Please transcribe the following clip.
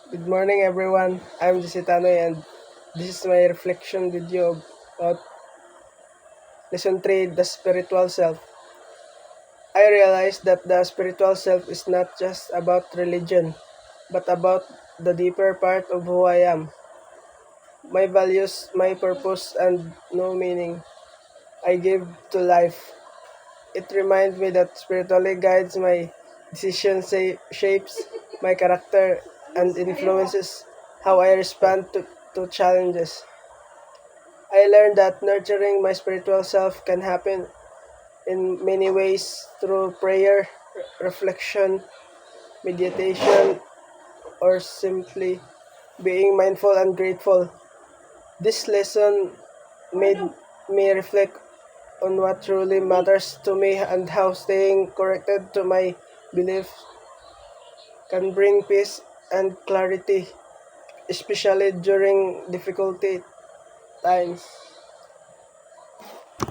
Good morning, everyone. I'm Jesse Tanoy, and this is my reflection video about Lesson 3, The Spiritual Self. I realized that the spiritual self is not just about religion, but about the deeper part of who I am. My values, my purpose, and no meaning I give to life. It reminds me that spiritually guides my decisions, shapes my character, and influences how I respond to challenges. I learned that nurturing my spiritual self can happen in many ways through prayer, reflection, meditation, or simply being mindful and grateful. This lesson made me reflect on what truly matters to me and how staying connected to my beliefs can bring peace and clarity, especially during difficulty times.